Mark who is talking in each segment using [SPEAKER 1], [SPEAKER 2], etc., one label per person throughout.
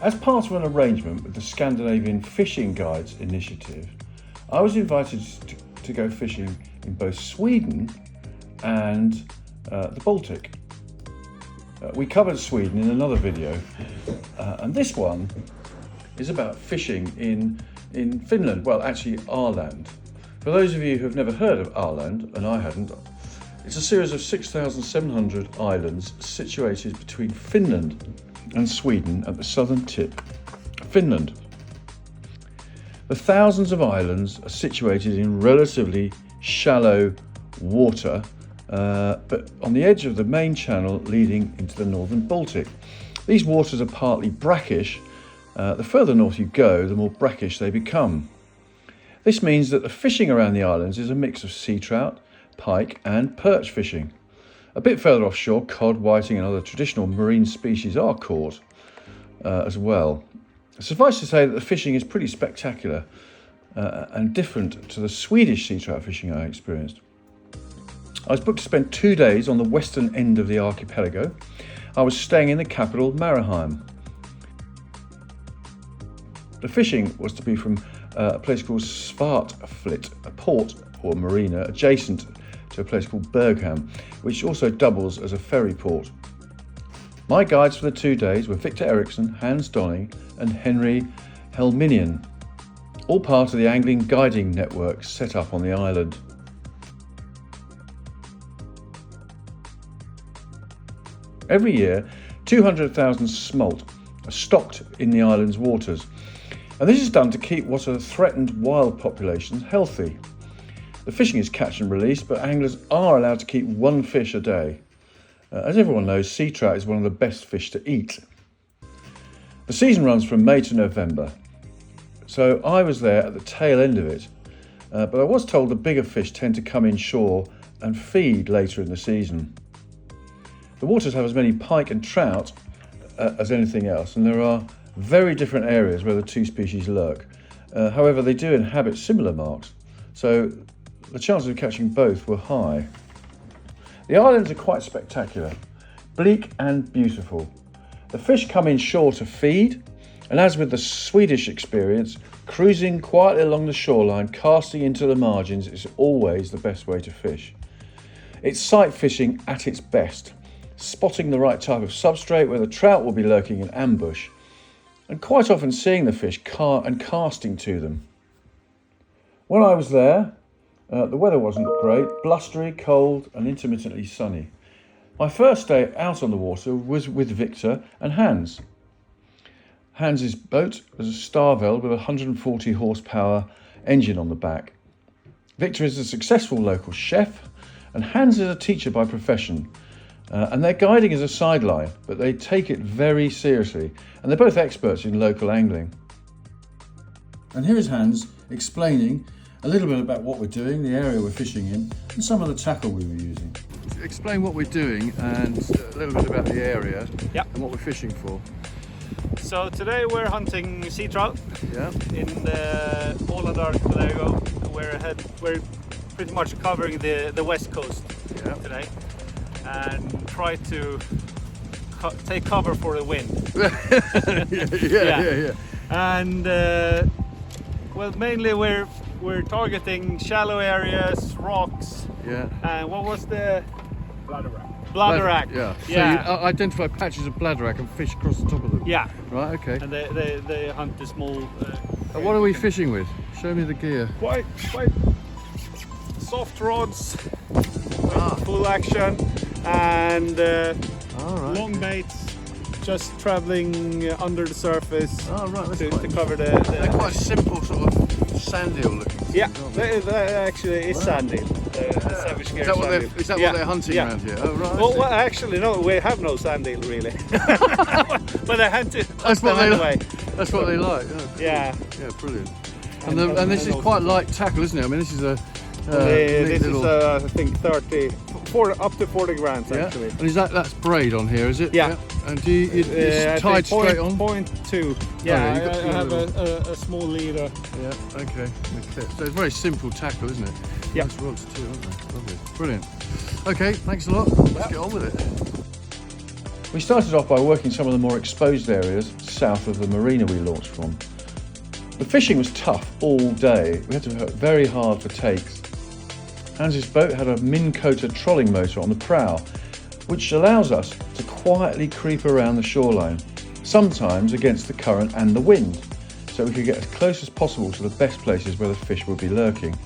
[SPEAKER 1] As part of an arrangement with the Scandinavian Fishing Guides initiative, I was invited to go fishing in both Sweden and the Baltic. We covered Sweden in another video, and this one is about fishing in Finland, well actually Aaland. For those of you who have never heard of Aaland, and I hadn't, it's a series of 6,700 islands situated between Finland and Sweden at the southern tip of Finland. The thousands of islands are situated in relatively shallow water, but on the edge of the main channel leading into the northern Baltic. These waters are partly brackish. The further north you go, the more brackish they become. This means that the fishing around the islands is a mix of sea trout, pike and perch fishing. A bit further offshore, cod, whiting and other traditional marine species are caught as well. Suffice to say that the fishing is pretty spectacular and different to the Swedish sea trout fishing I experienced. I was booked to spend 2 days on the western end of the archipelago. I was staying in the capital, Mariehamn. The fishing was to be from a place called Svartflit, a port or marina adjacent to a place called Bergham, which also doubles as a ferry port. My guides for the 2 days were Victor Eriksson, Hans Donning and Henry Helminian, all part of the angling guiding network set up on the island. Every year, 200,000 smolt are stocked in the island's waters, and this is done to keep what are threatened wild populations healthy. The fishing is catch and release, but anglers are allowed to keep 1 fish a day. As everyone knows, sea trout is one of the best fish to eat. The season runs from May to November, so I was there at the tail end of it, but I was told the bigger fish tend to come inshore and feed later in the season. The waters have as many pike and trout as anything else, and there are very different areas where the 2 species lurk. However, they do inhabit similar marks, so the chances of catching both were high. The islands are quite spectacular, bleak and beautiful. The fish come inshore to feed, and as with the Swedish experience, cruising quietly along the shoreline, casting into the margins is always the best way to fish. It's sight fishing at its best, spotting the right type of substrate where the trout will be lurking in ambush, and quite often seeing the fish and casting to them. When I was there, the weather wasn't great, blustery, cold and intermittently sunny. My first day out on the water was with Victor and Hans. Hans's boat was a Starveld with a 140 horsepower engine on the back. Victor is a successful local chef and Hans is a teacher by profession. And their guiding is a sideline, but they take it very seriously, and they're both experts in local angling. And here is Hans explaining a little bit about what we're doing, the area we're fishing in, and some of the tackle we were using. Explain what we're doing and a little bit about the area and what we're fishing for.
[SPEAKER 2] So today we're hunting sea trout in the Aaland archipelago. We're pretty much covering the west coast today. And try to take cover for the wind. Yeah. And well, mainly we're targeting shallow areas, rocks. Yeah. And what was the bladderwrack?
[SPEAKER 1] Yeah. So you identify patches of bladderwrack and fish across the top of them.
[SPEAKER 2] Yeah.
[SPEAKER 1] Right. Okay.
[SPEAKER 2] And they hunt the small.
[SPEAKER 1] And what are we fishing with? Show me the gear.
[SPEAKER 2] Quite soft rods, full action. And long baits, just travelling under the surface to cover the
[SPEAKER 1] they're quite simple, sort of sand eel looking.
[SPEAKER 2] Yeah, that actually is sand eel.
[SPEAKER 1] Is that what they're hunting around here? Oh, right.
[SPEAKER 2] Well, actually, no, we have no sand eel really. But they hunt it.
[SPEAKER 1] That's what they like. That's what they like.
[SPEAKER 2] Yeah.
[SPEAKER 1] Yeah, brilliant. And this is quite light tackle, isn't it? I mean, this is a.
[SPEAKER 2] This is I think 40 up to 40 grams actually.
[SPEAKER 1] And is that's braid on here, is it?
[SPEAKER 2] Yeah.
[SPEAKER 1] And do you it's tied straight on?
[SPEAKER 2] 0.2. Yeah, I have a small leader.
[SPEAKER 1] Yeah. Okay. So it's very simple tackle, isn't it?
[SPEAKER 2] Yeah.
[SPEAKER 1] Nice rods too, aren't they? Lovely. Brilliant. Okay. Thanks a lot. Let's get on with it. We started off by working some of the more exposed areas south of the marina we launched from. The fishing was tough all day. We had to work very hard for takes. Hans's boat had a Minn Kota trolling motor on the prow, which allows us to quietly creep around the shoreline, sometimes against the current and the wind, so we could get as close as possible to the best places where the fish would be lurking.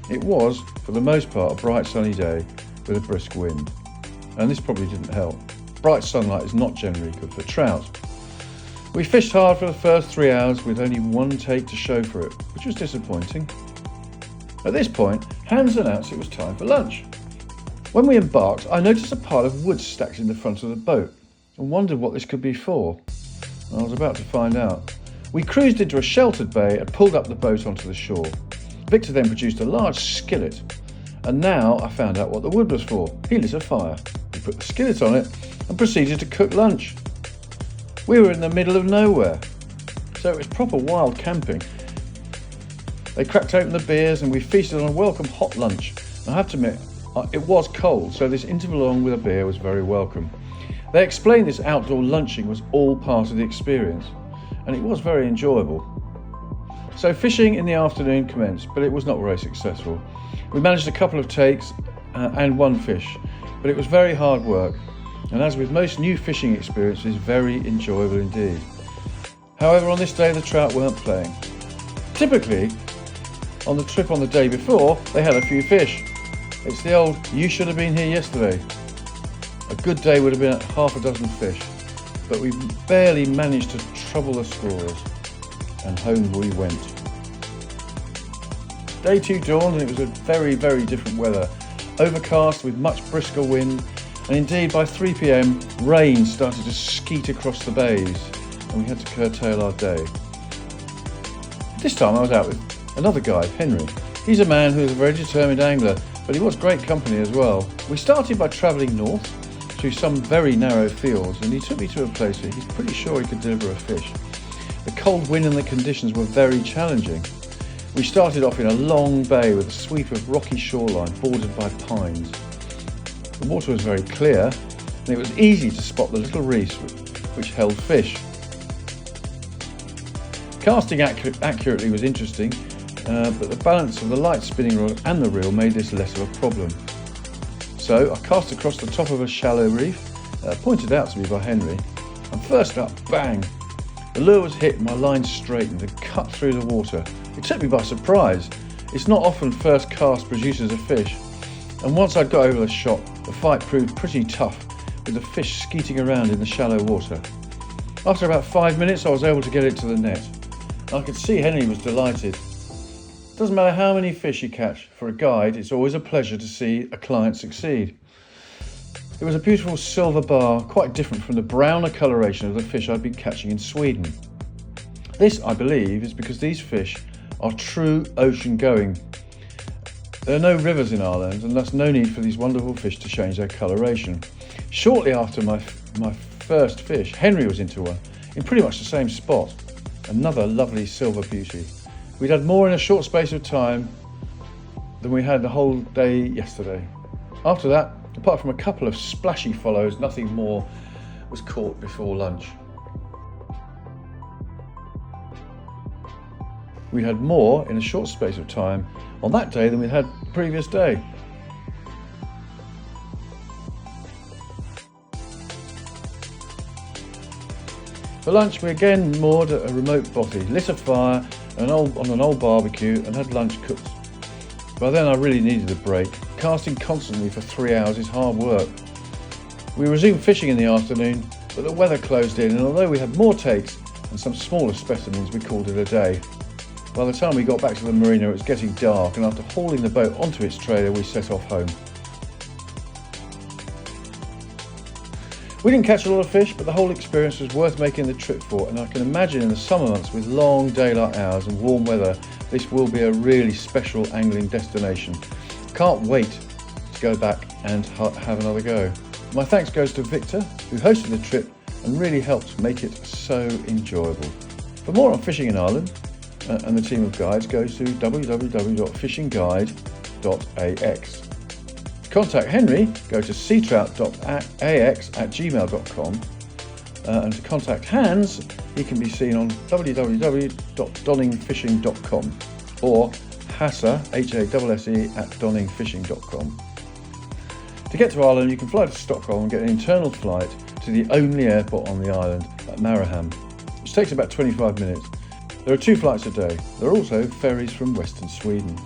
[SPEAKER 1] It was, for the most part, a bright sunny day with a brisk wind, and this probably didn't help. Bright sunlight is not generally good for trout. We fished hard for the first 3 hours with only one take to show for it, which was disappointing. At this point, Hans announced it was time for lunch. When we embarked, I noticed a pile of wood stacked in the front of the boat and wondered what this could be for. I was about to find out. We cruised into a sheltered bay and pulled up the boat onto the shore. Victor then produced a large skillet, and now I found out what the wood was for. He lit a fire. We put the skillet on it and proceeded to cook lunch. We were in the middle of nowhere, so it was proper wild camping. They cracked open the beers and we feasted on a welcome hot lunch. I have to admit, it was cold, so this interval along with a beer was very welcome. They explained this outdoor lunching was all part of the experience, and it was very enjoyable. So fishing in the afternoon commenced, but it was not very successful. We managed a couple of takes and one fish, but it was very hard work, and as with most new fishing experiences, very enjoyable indeed. However, on this day the trout weren't playing. Typically, on the trip on the day before, they had a few fish. It's the old, you should have been here yesterday. A good day would have been at half a dozen fish, but we barely managed to trouble the scores, and home we went. Day 2 dawned and it was a very, very different weather. Overcast with much brisker wind, and indeed by 3 p.m, rain started to skeet across the bays, and we had to curtail our day. This time I was out with another guide, Henry. He's a man who is a very determined angler, but he was great company as well. We started by travelling north through some very narrow fields, and he took me to a place where he's pretty sure he could deliver a fish. The cold wind and the conditions were very challenging. We started off in a long bay with a sweep of rocky shoreline bordered by pines. The water was very clear, and it was easy to spot the little reefs which held fish. Casting accurately was interesting, but the balance of the light spinning rod and the reel made this less of a problem. So I cast across the top of a shallow reef, pointed out to me by Henry, and first up, bang! The lure was hit and my line straightened and cut through the water. It took me by surprise. It's not often first cast produces a fish, and once I'd got over the shot, the fight proved pretty tough, with the fish skeeting around in the shallow water. After about 5 minutes I was able to get it to the net. I could see Henry was delighted. Doesn't matter how many fish you catch, for a guide it's always a pleasure to see a client succeed. It was a beautiful silver bar, quite different from the browner coloration of the fish I'd been catching in Sweden. This, I believe, is because these fish are true ocean going. There are no rivers in Aaland, and thus no need for these wonderful fish to change their coloration. Shortly after my first fish, Henry was into one, in pretty much the same spot. Another lovely silver beauty. We'd had more in a short space of time than we had the whole day yesterday. After that, apart from a couple of splashy follows, nothing more was caught before lunch. We had more in a short space of time on that day than we had the previous day. For lunch, we again moored at a remote bothy, lit a fire on an old barbecue and had lunch cooked. By then I really needed a break. Casting constantly for 3 hours is hard work. We resumed fishing in the afternoon, but the weather closed in, and although we had more takes and some smaller specimens, we called it a day. By the time we got back to the marina, it was getting dark, and after hauling the boat onto its trailer, we set off home. We didn't catch a lot of fish, but the whole experience was worth making the trip for, and I can imagine in the summer months with long daylight hours and warm weather, this will be a really special angling destination. Can't wait to go back and have another go. My thanks goes to Victor, who hosted the trip and really helped make it so enjoyable. For more on fishing in Aaland and the team of guides, go to www.fishingguide.ax. contact Henry, go to seatrout.ax@gmail.com. And to contact Hans, he can be seen on www.donningfishing.com or Hasse, Hasse, @donningfishing.com. To get to Aaland, you can fly to Stockholm and get an internal flight to the only airport on the island at Mariehamn, which takes about 25 minutes. There are 2 flights a day. There are also ferries from Western Sweden.